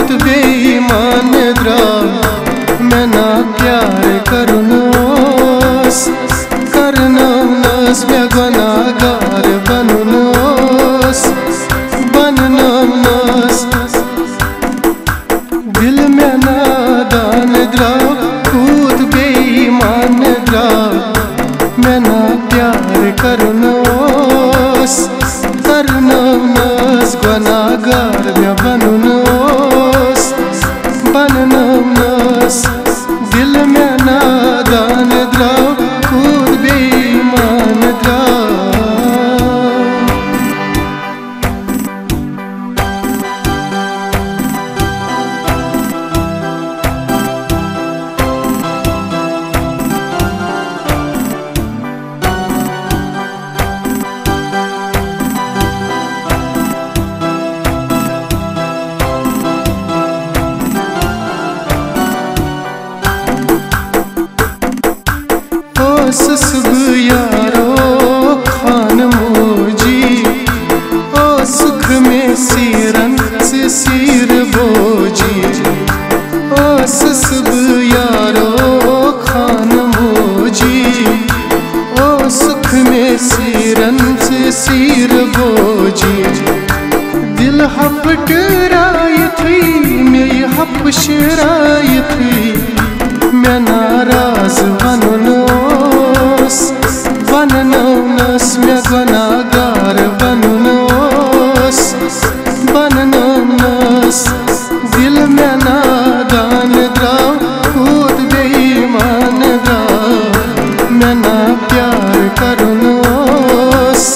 कूद बेईमान द्राव मैं ना प्यार करुनोस करनवनस मैं गुनाहगार बनुनोस बननवनस दिल में नादान द्राव कूद बेईमान द्राव मैं ना प्यार करुनोस करनवनस गुनाहगार मैं बनुनोस बननवनस दिल में नादान द्राव कूद बेईमान द्राव सुब यारो खान मोजी ओ सुख में सिरन से सिर बोजी ओ सुब यारो खान मोजी ओ सुख में सिरन से सिर बोजी दिल हपटराई थी मैं हपशराई थी मैं नाराज बनुनोस बननवनस मैं गुनाहगार बनुनोस बननवनस दिल में नादान द्राव कूद बेईमान द्राव मैं ना प्यार करुनोस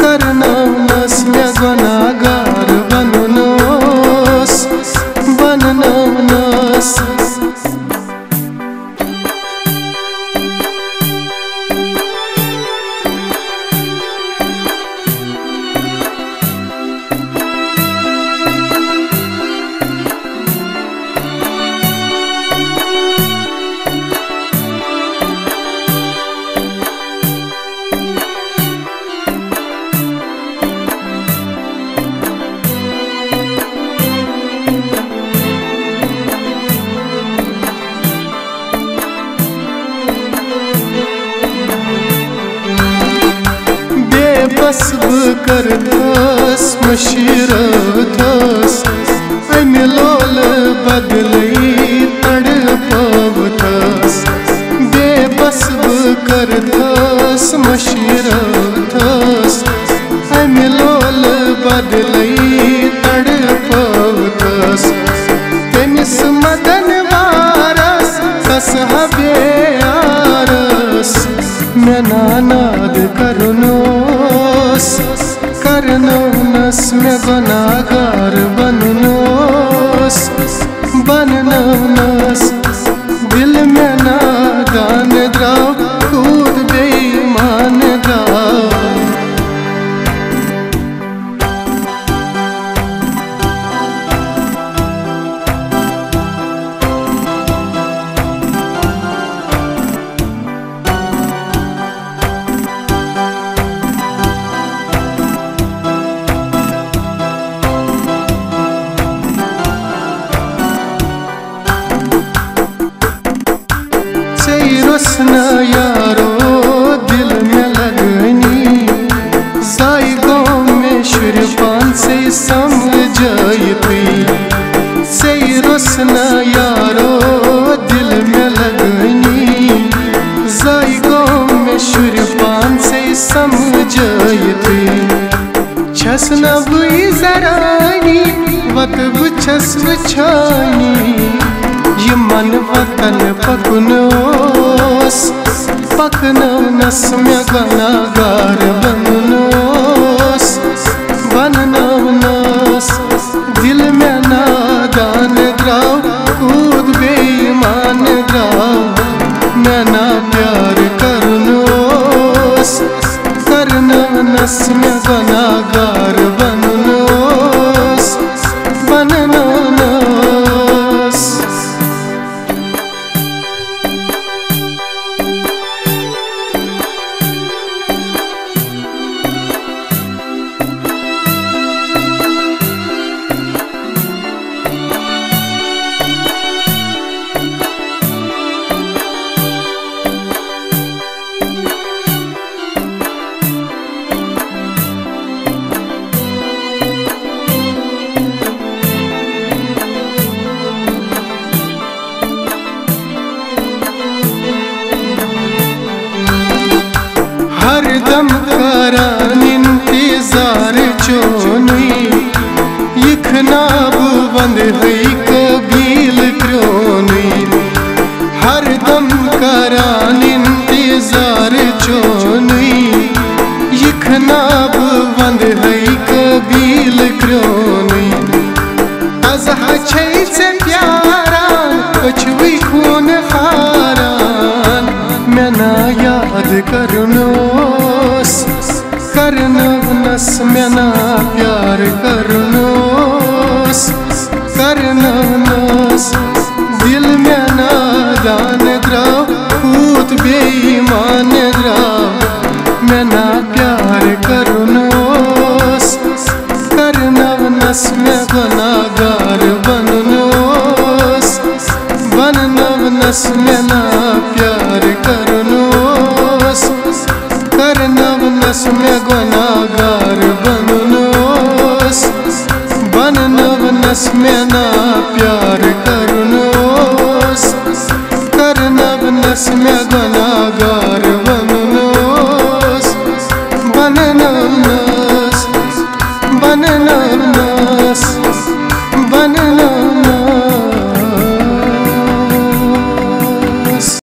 करनवनस मैं गुनाहगार बनुनोस बननवनस बस कर थस मशीरथस अमि लोल बदलई तड़पवथस बेबस कर थस मशीरथस अमि लोल बदलई तड़पवथस तमिस मदन वारस तस हबे आरस मैं नानाद करुनोस करनवनस मैं गुनाहगार बनुनोस बननवनस दिल में नादान द्राव कूद बेईमान द्राव न यारो दिल में लगनी जायगों में शुरपान से समझाई थी सही रोशन यारो दिल में लगनी जायगों में शुरपान से समझाई थी छसन बुई जरानी वत बुछस बुछानी ये मन वतन पकनोस पकनवनस मैं गुनाहगार बनुनोस बननवनस दिल में नादान द्राव कूद बेईमान द्राव मैं ना प्यार करुनोस करनवनस मैं गुनाहगार बनुनोस बननवनस करान इंतजार चोनुई यखना बंद है कबील क्रोनुई हरदम करान इंतजार चोनुई यखना बंद है कबील क्रोनुई अजहा छै से प्यारान अछवी खून हारान मेना याद करनोस करनवनस मेना प्यार करनोस करनवनस दिल मेना दान द्राव खूत बेईमान द्राव मेना प्यार करनोस करनवनस में गुनाहगार बननोस बननवनस मेना प्यार करनोस करनवनस में गुनाहगार बननोस बननवनस मेना प्यार करनोस करनवनस में गुनाहगार